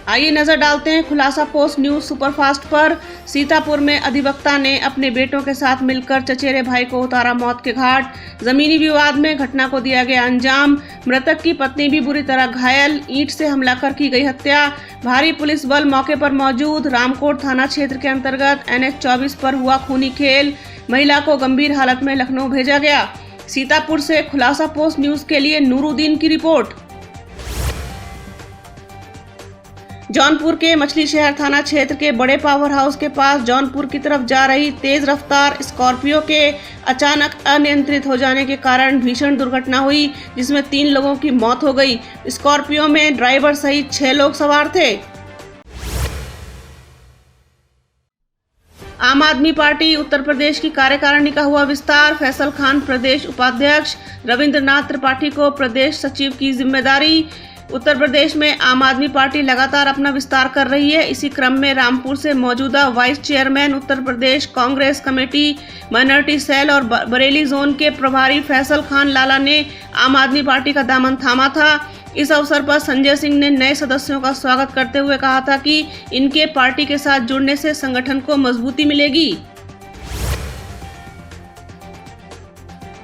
आइए नजर डालते हैं खुलासा पोस्ट न्यूज सुपरफास्ट पर। सीतापुर में अधिवक्ता ने अपने बेटों के साथ मिलकर चचेरे भाई को उतारा मौत के घाट। जमीनी विवाद में घटना को दिया गया अंजाम। मृतक की पत्नी भी बुरी तरह घायल, ईंट से हमला कर की गई हत्या। भारी पुलिस बल मौके पर मौजूद। रामकोट थाना क्षेत्र के अंतर्गत NH 24 पर हुआ खूनी खेल। महिला को गंभीर हालत में लखनऊ भेजा गया। सीतापुर से खुलासा पोस्ट न्यूज के लिए नूरुद्दीन की रिपोर्ट। जौनपुर के मछली शहर थाना क्षेत्र के बड़े पावर हाउस के पास जौनपुर की तरफ जा रही तेज रफ्तार स्कॉर्पियो के अचानक अनियंत्रित हो जाने के कारण भीषण दुर्घटना हुई, जिसमें 3 लोगों की मौत हो गई। स्कॉर्पियो में ड्राइवर सहित 6 लोग सवार थे। आम आदमी पार्टी उत्तर प्रदेश की कार्यकारिणी का हुआ विस्तार। फैसल खान प्रदेश उपाध्यक्ष, रविंद्रनाथ त्रिपाठी को प्रदेश सचिव की जिम्मेदारी। उत्तर प्रदेश में आम आदमी पार्टी लगातार अपना विस्तार कर रही है। इसी क्रम में रामपुर से मौजूदा vice chairman Uttar Pradesh Congress committee minority cell और बरेली जोन के प्रभारी फैसल खान लाला ने आम आदमी पार्टी का दामन थामा था। इस अवसर पर संजय सिंह ने नए सदस्यों का स्वागत करते हुए कहा था कि इनके पार्टी के साथ जुड़ने से संगठन को मजबूती मिलेगी।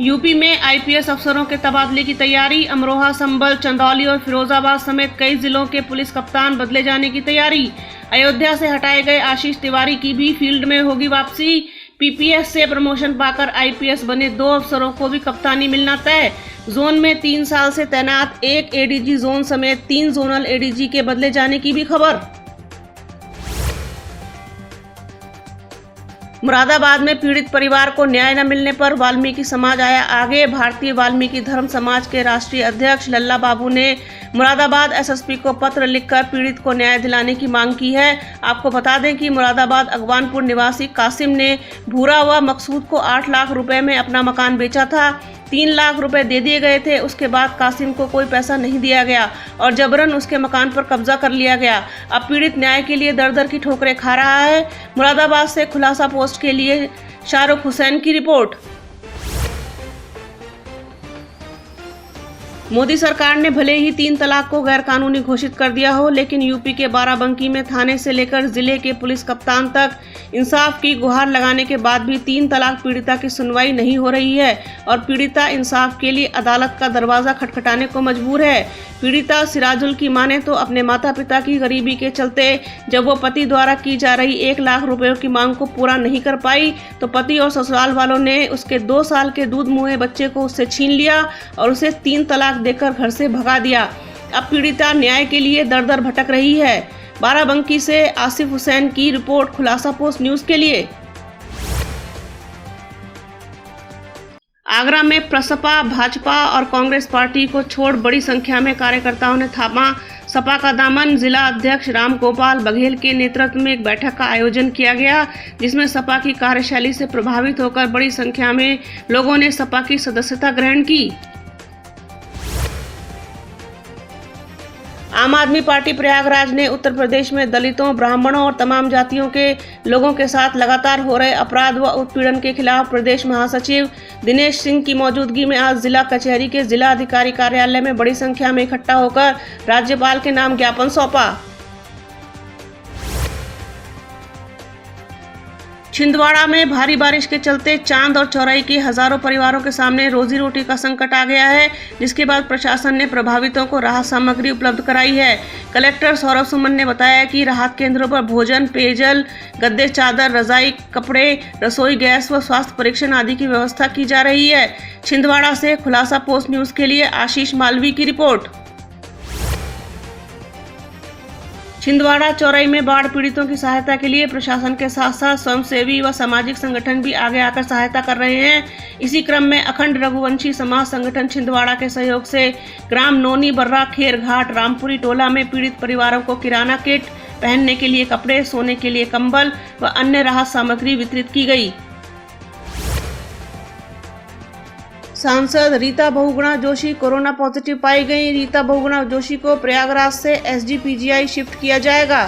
यूपी में IPS अफसरों के तबादले की तैयारी। अमरोहा, संभल, चंदौली और फिरोजाबाद समेत कई जिलों के पुलिस कप्तान बदले जाने की तैयारी। अयोध्या से हटाए गए आशीष तिवारी की भी फील्ड में होगी वापसी। PPS से प्रमोशन पाकर IPS बने 2 अफसरों को भी कप्तानी मिलना तय। जोन में 3 साल से तैनात 1 ADG जोन समेत 3 जोनल ADG के बदले जाने की भी खबर। मुरादाबाद में पीड़ित परिवार को न्याय न मिलने पर वाल्मीकि समाज आया आगे। भारतीय वाल्मीकि धर्म समाज के राष्ट्रीय अध्यक्ष लल्ला बाबू ने मुरादाबाद SSP को पत्र लिखकर पीड़ित को न्याय दिलाने की मांग की है। आपको बता दें कि मुरादाबाद अगवानपुर निवासी कासिम ने भूरा व मकसूद को 8 लाख रुपए में अपना मकान बेचा था। 3 लाख रुपए दे दिए गए थे। उसके बाद कासिम को कोई पैसा नहीं दिया गया और जबरन उसके मकान पर कब्जा कर लिया गया। अब पीड़ित न्याय के लिए दर दर की ठोकरें खा रहा है। मुरादाबाद से खुलासा पोस्ट के लिए शाहरुख हुसैन की रिपोर्ट। मोदी सरकार ने भले ही 3 तलाक को गैरकानूनी घोषित कर दिया हो, लेकिन यूपी के बाराबंकी में थाने से लेकर जिले के पुलिस कप्तान तक इंसाफ की गुहार लगाने के बाद भी 3 तलाक पीड़िता की सुनवाई नहीं हो रही है और पीड़िता इंसाफ के लिए अदालत का दरवाजा खटखटाने को मजबूर है। पीड़िता सिराजुल की माने तो अपने माता पिता की गरीबी के चलते जब वो पति द्वारा की जा रही 1 लाख रुपयों की मांग को पूरा नहीं कर पाई तो पति और ससुराल वालों ने उसके 2 साल के दूध मुहे बच्चे को उससे छीन लिया और उसे 3 तलाक देकर घर से भगा दिया। अब पीड़िता न्याय के लिए दर दर भटक रही है। बाराबंकी से आसिफ हुसैन की रिपोर्ट खुलासा पोस्ट न्यूज के लिए। आगरा में प्रसपा, भाजपा और कांग्रेस पार्टी को छोड़ बड़ी संख्या में कार्यकर्ताओं ने थामा सपा का दामन। जिला अध्यक्ष राम गोपाल बघेल के नेतृत्व में एक बैठक का आयोजन किया गया, जिसमें सपा की कार्यशैली से प्रभावित होकर बड़ी संख्या में लोगों ने सपा की सदस्यता ग्रहण की। आम आदमी पार्टी प्रयागराज ने उत्तर प्रदेश में दलितों, ब्राह्मणों और तमाम जातियों के लोगों के साथ लगातार हो रहे अपराध व उत्पीड़न के खिलाफ प्रदेश महासचिव दिनेश सिंह की मौजूदगी में आज जिला कचहरी के जिला अधिकारी कार्यालय में बड़ी संख्या में इकट्ठा होकर राज्यपाल के नाम ज्ञापन सौंपा। छिंदवाड़ा में भारी बारिश के चलते चांद और चौराई के हजारों परिवारों के सामने रोजी रोटी का संकट आ गया है, जिसके बाद प्रशासन ने प्रभावितों को राहत सामग्री उपलब्ध कराई है। कलेक्टर सौरभ सुमन ने बताया कि राहत केंद्रों पर भोजन, पेयजल, गद्दे, चादर, रजाई, कपड़े, रसोई गैस व स्वास्थ्य परीक्षण आदि की व्यवस्था की जा रही है। छिंदवाड़ा से खुलासा पोस्ट न्यूज के लिए आशीष मालवी की रिपोर्ट। छिंदवाड़ा चौराई में बाढ़ पीड़ितों की सहायता के लिए प्रशासन के साथ साथ स्वयंसेवी व सामाजिक संगठन भी आगे आकर सहायता कर रहे हैं। इसी क्रम में अखंड रघुवंशी समाज संगठन छिंदवाड़ा के सहयोग से ग्राम नोनी बर्रा खेर घाट रामपुरी टोला में पीड़ित परिवारों को किराना किट, पहनने के लिए कपड़े, सोने के लिए कंबल व अन्य राहत सामग्री वितरित की गई। सांसद रीता बहुगुणा जोशी कोरोना पॉजिटिव पाई गई। रीता बहुगुणा जोशी को प्रयागराज से SGPGI शिफ्ट किया जाएगा।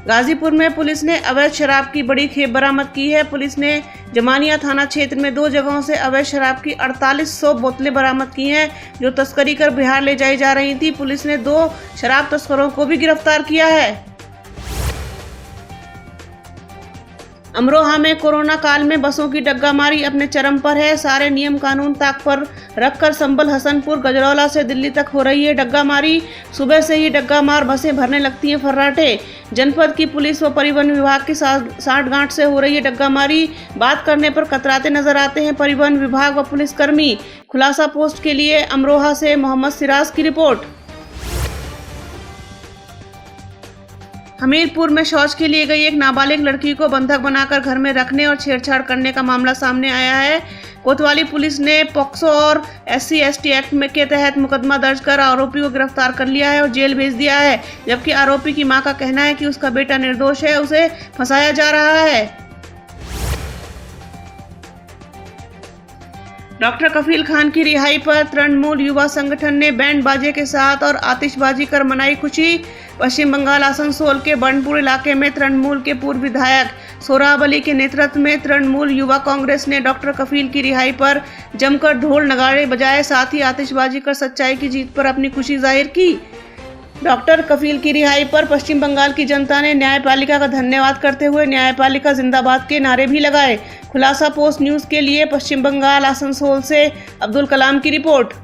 गाजीपुर में पुलिस ने अवैध शराब की बड़ी खेप बरामद की है। पुलिस ने जमानिया थाना क्षेत्र में 2 जगहों से अवैध शराब की 4800 बोतलें बरामद की हैं, जो तस्करी कर बिहार ले जाई जा रही थी। पुलिस ने 2 शराब तस्करों को भी गिरफ्तार किया है। अमरोहा में कोरोना काल में बसों की डग्गामारी अपने चरम पर है। सारे नियम कानून ताक पर रखकर संभल, हसनपुर, गजरौला से दिल्ली तक हो रही है डग्गामारी। सुबह से ही डग्गामार बसें भरने लगती हैं फर्राटे। जनपद की पुलिस व परिवहन विभाग की साठगांठ से हो रही है डग्गामारी। बात करने पर कतराते नजर आते हैं परिवहन विभाग व पुलिसकर्मी। खुलासा पोस्ट के लिए अमरोहा से मोहम्मद सिराज की रिपोर्ट। हमीरपुर में शौच के लिए गई एक नाबालिग लड़की को बंधक बनाकर घर में रखने और छेड़छाड़ करने का मामला सामने आया है। कोतवाली पुलिस ने पॉक्सो और SC/ST एक्ट के तहत मुकदमा दर्ज कर आरोपी को गिरफ्तार कर लिया है और जेल भेज दिया है, जबकि आरोपी की मां का कहना है कि उसका बेटा निर्दोष है, उसे फंसाया जा रहा है। डॉक्टर कफील खान की रिहाई पर तृणमूल युवा संगठन ने बैंड बाजे के साथ और आतिशबाजी कर मनाई खुशी। पश्चिम बंगाल आसनसोल के बर्नपुर इलाके में तृणमूल के पूर्व विधायक सोहराब अली के नेतृत्व में तृणमूल युवा कांग्रेस ने डॉक्टर कफील की रिहाई पर जमकर ढोल नगाड़े बजाए, साथ ही आतिशबाजी कर सच्चाई की जीत पर अपनी खुशी जाहिर की। डॉक्टर कफील की रिहाई पर पश्चिम बंगाल की जनता ने न्यायपालिका का धन्यवाद करते हुए न्यायपालिका जिंदाबाद के नारे भी लगाए। खुलासा पोस्ट न्यूज़ के लिए पश्चिम बंगाल आसनसोल से अब्दुल कलाम की रिपोर्ट।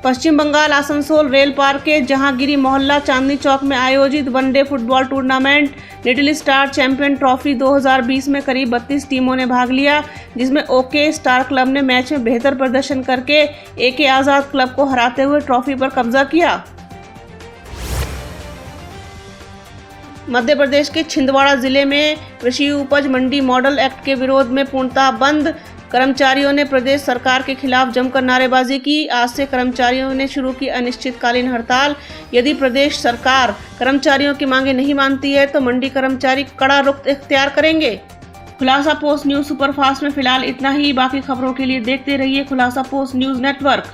पश्चिम बंगाल आसनसोल रेल पार्क के जहांगीरी मोहल्ला चांदनी चौक में आयोजित one day football tournament little star champion trophy 2020 में करीब 32 टीमों ने भाग लिया, जिसमें ओके स्टार क्लब ने मैच में बेहतर प्रदर्शन करके AK आजाद क्लब को हराते हुए ट्रॉफी पर कब्जा किया। मध्य प्रदेश के छिंदवाड़ा जिले में कृषि उपज मंडी मॉडल एक्ट के विरोध में पूर्णतः बंद। कर्मचारियों ने प्रदेश सरकार के खिलाफ जमकर नारेबाजी की। आज से कर्मचारियों ने शुरू की अनिश्चितकालीन हड़ताल। यदि प्रदेश सरकार कर्मचारियों की मांगे नहीं मानती है तो मंडी कर्मचारी कड़ा रुख इख्तियार करेंगे। खुलासा पोस्ट न्यूज़ सुपरफास्ट में फिलहाल इतना ही। बाकी खबरों के लिए देखते रहिए खुलासा पोस्ट न्यूज़ नेटवर्क।